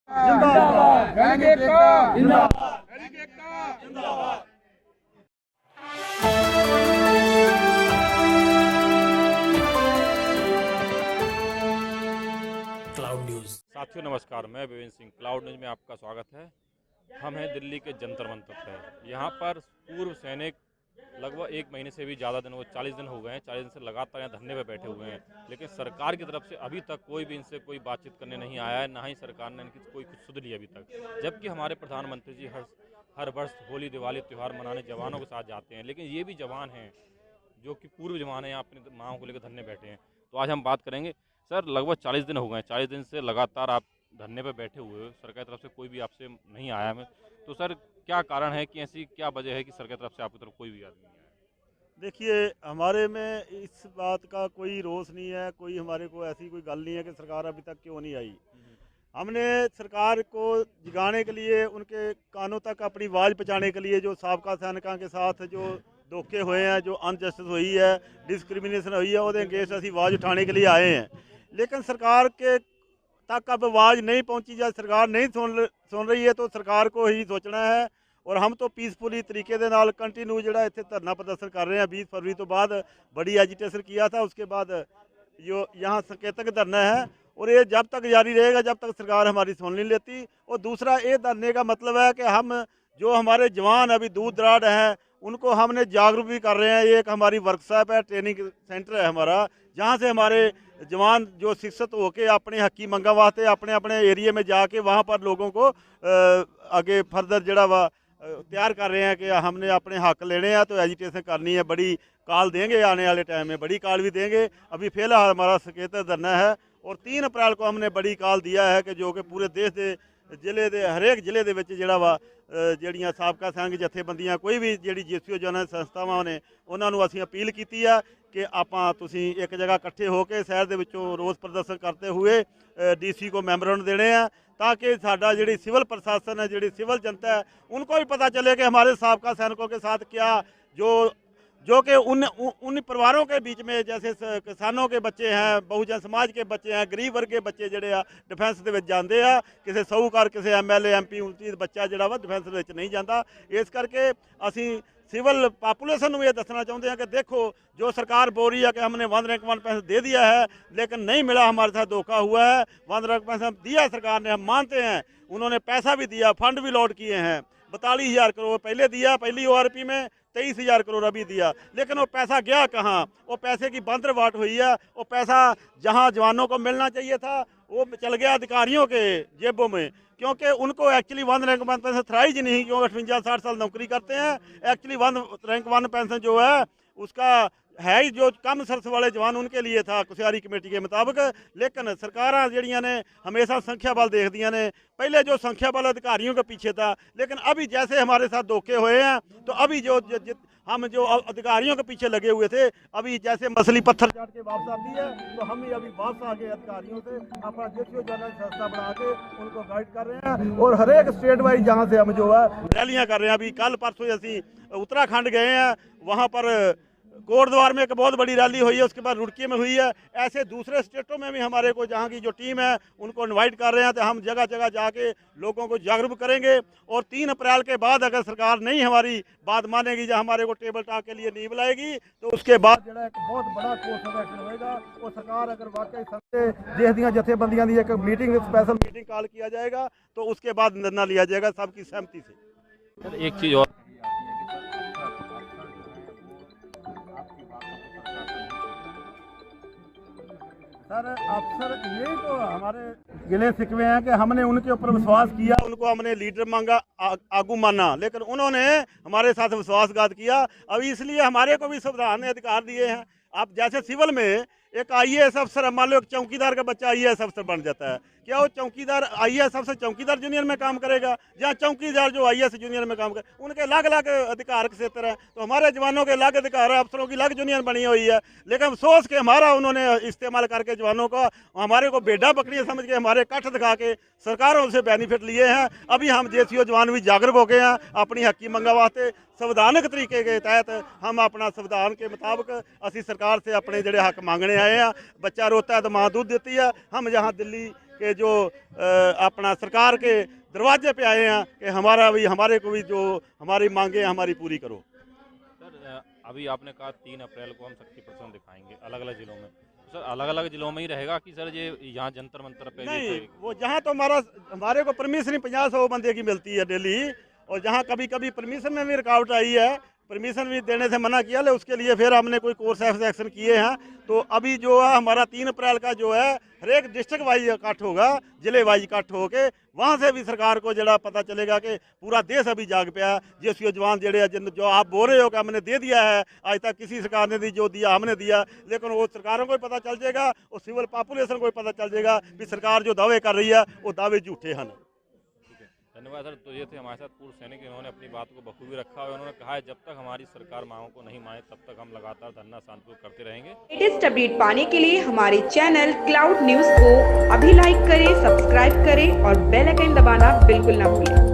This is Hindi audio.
जिंदाबाद, सैनिक एकता जिंदाबाद, सैनिक एकता जिंदाबाद। Cloud news. साथियों नमस्कार, मैं विवेक सिंह। क्लाउड न्यूज में आपका स्वागत है। हम हैं दिल्ली के जंतर मंतर पर। यहाँ पर पूर्व सैनिक लगभग 1 महीने से भी ज़्यादा दिन, वो 40 दिन हो गए हैं, 40 दिन से लगातार यहाँ धरने पर बैठे हुए हैं। लेकिन सरकार की तरफ से अभी तक कोई भी इनसे कोई बातचीत करने नहीं आया है, ना ही सरकार ने इनकी कोई कुछ सुध ली अभी तक। जबकि हमारे प्रधानमंत्री जी हर वर्ष होली दिवाली त्यौहार मनाने जवानों के साथ जाते हैं, लेकिन ये भी जवान हैं जो कि पूर्व जवान हैं, अपनी मांगों को लेकर धरने बैठे हैं। तो आज हम बात करेंगे। सर, लगभग 40 दिन हो गए हैं, 40 दिन से लगातार आप धरने पर बैठे हुए हो, सरकार की तरफ से कोई भी आपसे नहीं आया है। तो सर, क्या कारण है कि ऐसी क्या वजह है कि सरकार की तरफ से आपकी तरफ कोई भी आदमी नहीं आया? देखिए, हमारे में इस बात का कोई रोष नहीं है, कोई हमारे को ऐसी कोई गल नहीं है कि सरकार अभी तक क्यों नहीं आई। हमने सरकार को जगाने के लिए, उनके कानों तक अपनी आवाज़ पहुँचाने के लिए, जो साबका सैनिकों के साथ जो धोखे हुए हैं, जो अनजस्टिस हुई है, डिस्क्रिमिनेशन हुई है, उसके अगेंस्ट असी आवाज़ उठाने के लिए आए हैं। लेकिन सरकार के तक अब आवाज़ नहीं पहुँची, या सरकार नहीं सुन रही है, तो सरकार को ही सोचना है। और हम तो पीसफुली तरीके दे नाल कंटिन्यू जिहड़ा इत्थे धरना प्रदर्शन कर रहे हैं। 20 फरवरी तो बाद बड़ी एजिटेशन किया था, उसके बाद जो यहाँ संकेतक धरना है, और ये जब तक जारी रहेगा जब तक सरकार हमारी सुन नहीं लेती। और दूसरा, ये धरने का मतलब है कि हम जो हमारे जवान अभी दूर दराज हैं उनको हमने जागरूक भी कर रहे हैं। ये एक हमारी वर्कशॉप है, ट्रेनिंग सेंटर है हमारा, जहाँ से हमारे जवान जो शिक्षित होकर अपने हकी मंगा वास्ते अपने अपने एरिए में जाके वहाँ पर लोगों को आगे फर्दर जड़ा वा तैयार कर रहे हैं कि हमने अपने हक लेने हैं, तो एजिटेशन करनी है। बड़ी कॉल देंगे आने वाले टाइम में, बड़ी कॉल भी देंगे। अभी फिलहाल हमारा संकेतक धरना है, और 3 अप्रैल को हमने बड़ी कॉल दिया है कि जो कि पूरे देश के ਜ਼ਿਲ੍ਹੇ ਦੇ ਹਰੇਕ ਜ਼ਿਲ੍ਹੇ ਦੇ ਵਿੱਚ ਜਿਹੜਾ ਵਾ ਜਿਹੜੀਆਂ ਸਾਬਕਾ ਸੰਘ ਜਥੇਬੰਦੀਆਂ, ਕੋਈ ਵੀ ਜਿਹੜੀ ਜੀਸੀਓ ਜਨ ਸੰਸਥਾਵਾਂ ਨੇ, ਉਹਨਾਂ ਨੂੰ ਅਸੀਂ ਅਪੀਲ ਕੀਤੀ ਆ ਕਿ ਆਪਾਂ ਤੁਸੀਂ ਇੱਕ ਜਗ੍ਹਾ ਇਕੱਠੇ ਹੋ ਕੇ ਸ਼ਹਿਰ ਦੇ ਵਿੱਚੋਂ ਰੋਸ ਪ੍ਰਦਰਸ਼ਨ ਕਰਦੇ ਹੋਏ ਡੀਸੀ को ਮੈਮੋਰੈਂਡਮ देने हैं, ताकि साडा ਜਿਹੜੀ सिविल प्रशासन है, ਜਿਹੜੀ सिविल जनता है, उनको भी पता चले कि हमारे साबका सैनिकों के साथ क्या जो कि उन परिवारों के बीच में, जैसे किसानों के बच्चे हैं, बहुजन समाज के बच्चे हैं, गरीब वर्ग के बच्चे ਜਿਹੜੇ ਆ डिफेंस ਦੇ ਵਿੱਚ ਜਾਂਦੇ ਆ, ਕਿਸੇ ਸਾਹੂਕਾਰ, ਕਿਸੇ ਐਮਐਲਏ ਐਮਪੀ ਉਲਟੀ ਬੱਚਾ ਜਿਹੜਾ ਵਾ डिफेंस ਦੇ ਵਿੱਚ ਨਹੀਂ ਜਾਂਦਾ। ਇਸ ਕਰਕੇ ਅਸੀਂ सिविल पॉपुलेशन में ये दसना चाहते हैं कि देखो, जो सरकार बोल रही है कि हमने 1 रैंक 1 पेंशन दे दिया है, लेकिन नहीं मिला, हमारे साथ धोखा हुआ है। 1 रैंक पेंशन दिया सरकार ने, हम मानते हैं, उन्होंने पैसा भी दिया, फंड भी लॉट किए हैं। 42,000 करोड़ पहले दिया, पहली ORP में 23,000 करोड़ अभी दिया, लेकिन वो पैसा गया कहाँ? वो पैसे की बंदरबाट हुई है। वो पैसा जहाँ जवानों को मिलना चाहिए था, वो चल गया अधिकारियों के जेबों में, क्योंकि उनको एक्चुअली 1 रैंक 1 पेंशन थराई जी नहीं, क्योंकि 58-60 साल नौकरी करते हैं। एक्चुअली 1 रैंक 1 पेंशन जो है उसका है ही जो कम सर्स वाले जवान, उनके लिए था कुशयारी कमेटी के मुताबिक। लेकिन सरकारां जड़ियां ने हमेशा संख्या बल देखदियां ने। पहले जो संख्या बल अधिकारियों के पीछे था, लेकिन अभी जैसे हमारे साथ धोखे हुए हैं, तो अभी हम जो अधिकारियों के पीछे लगे हुए थे, अभी जैसे मसली पत्थर चाट के वापस आती है, तो हम भी अभी वापस आ गए अधिकारियों से, अपना जेसीओ जनरल संस्था बना के उनको गाइड कर रहे हैं। और हर एक स्टेट वाइज जहाँ से हम जो है रैलियाँ कर रहे हैं। अभी कल परसों असी उत्तराखंड गए हैं, वहाँ पर कोटद्वार में एक बहुत बड़ी रैली हुई है, उसके बाद रुड़की में हुई है। ऐसे दूसरे स्टेटों में भी हमारे को जहाँ की जो टीम है उनको इनवाइट कर रहे हैं, तो हम जगह जगह जाके लोगों को जागरूक करेंगे। और 3 अप्रैल के बाद अगर सरकार नहीं हमारी बात मानेगी, या हमारे को टेबल टॉक के लिए नहीं बुलाएगी, तो उसके बाद जो एक बहुत बड़ा कोर्स ऑफ एक्शन होएगा। और सरकार अगर वाकई समझे, देश दी जथेबंदियां दी एक मीटिंग, स्पेशल मीटिंग कॉल किया जाएगा, तो उसके बाद निर्णय लिया जाएगा सबकी सहमति से। सर, एक चीज़ और, सर अफसर यही तो हमारे गिले शिकवे हैं कि हमने उनके ऊपर विश्वास किया, उनको हमने लीडर मांगा, आगू माना, लेकिन उन्होंने हमारे साथ विश्वासघात किया। अभी इसलिए हमारे को भी संविधान ने अधिकार दिए हैं। आप जैसे सिविल में एक IAS अफसर, मान लो एक चौकीदार का बच्चा IAS अफसर बन जाता है, क्या वो चौकीदार IAS अफसर चौकीदार जूनियर में काम करेगा, या चौकीदार जो IAS जूनियर में काम करे? उनके अलग अलग अधिकार क्षेत्र हैं। तो हमारे जवानों के अलग अधिकार है, अफसरों की अलग जूनियर बनी हुई है। लेकिन अफसोस के हमारा उन्होंने इस्तेमाल करके जवानों को, हमारे को बेड़ा बकरियाँ समझ के, हमारे कठ दिखा के सरकारों से बेनिफिट लिए हैं। अभी हम JCO जवान भी जागरूक हो गए हैं अपनी हकी मंगा वास्ते। संविधानिक तरीके के तहत हम अपना संविधान के मुताबिक असी सरकार से अपने जड़े हक मांगने आए हैं। बच्चा रोता है तो माँ दूध देती है। हम यहाँ दिल्ली कि जो अपना सरकार के दरवाजे पे आए हैं कि हमारे को भी जो हमारी मांगे हमारी पूरी करो। सर अभी आपने कहा 3 अप्रैल को हम शक्ति प्रदर्शन दिखाएंगे अलग अलग जिलों में, तो सर अलग अलग जिलों में ही रहेगा कि सर ये यहाँ जंतर मंतर पे नहीं, वो जहाँ तो हमारे को परमिशन ही 50-100 बंदे की मिलती है डेली, और जहाँ कभी कभी परमिशन में भी रुकावट आई है, परमिशन भी देने से मना किया, ले उसके लिए फिर हमने कोई कोर्स ऑफ एक्शन किए हैं। तो अभी जो है हमारा 3 अप्रैल का जो है हर एक डिस्ट्रिक्ट वाइज इकट्ठ होगा, जिले वाइज इकट्ठ होके वहाँ से भी सरकार को जरा पता चलेगा कि पूरा देश अभी जाग पाया। जिस जवान जड़े जो आप बोल रहे हो कि हमने दे दिया है, आज तक किसी सरकार ने दी, जो दिया हमने दिया, लेकिन वो सरकारों को पता चल जाएगा और सिविल पॉपुलेशन को पता चल जाएगा कि सरकार जो दावे कर रही है वो दावे झूठे हैं। धन्यवाद सर। तो ये थे हमारे साथ पूर्व सैनिक, इन्होंने अपनी बात को बखूबी रखा और उन्होंने कहा है जब तक हमारी सरकार मांगों को नहीं माने तब तक हम लगातार धरना शांतिपूर्वक करते रहेंगे। लेटेस्ट अपडेट पाने के लिए हमारे चैनल क्लाउड न्यूज को अभी लाइक करें, सब्सक्राइब करें और बेल आइकन दबाना बिल्कुल ना भूलें।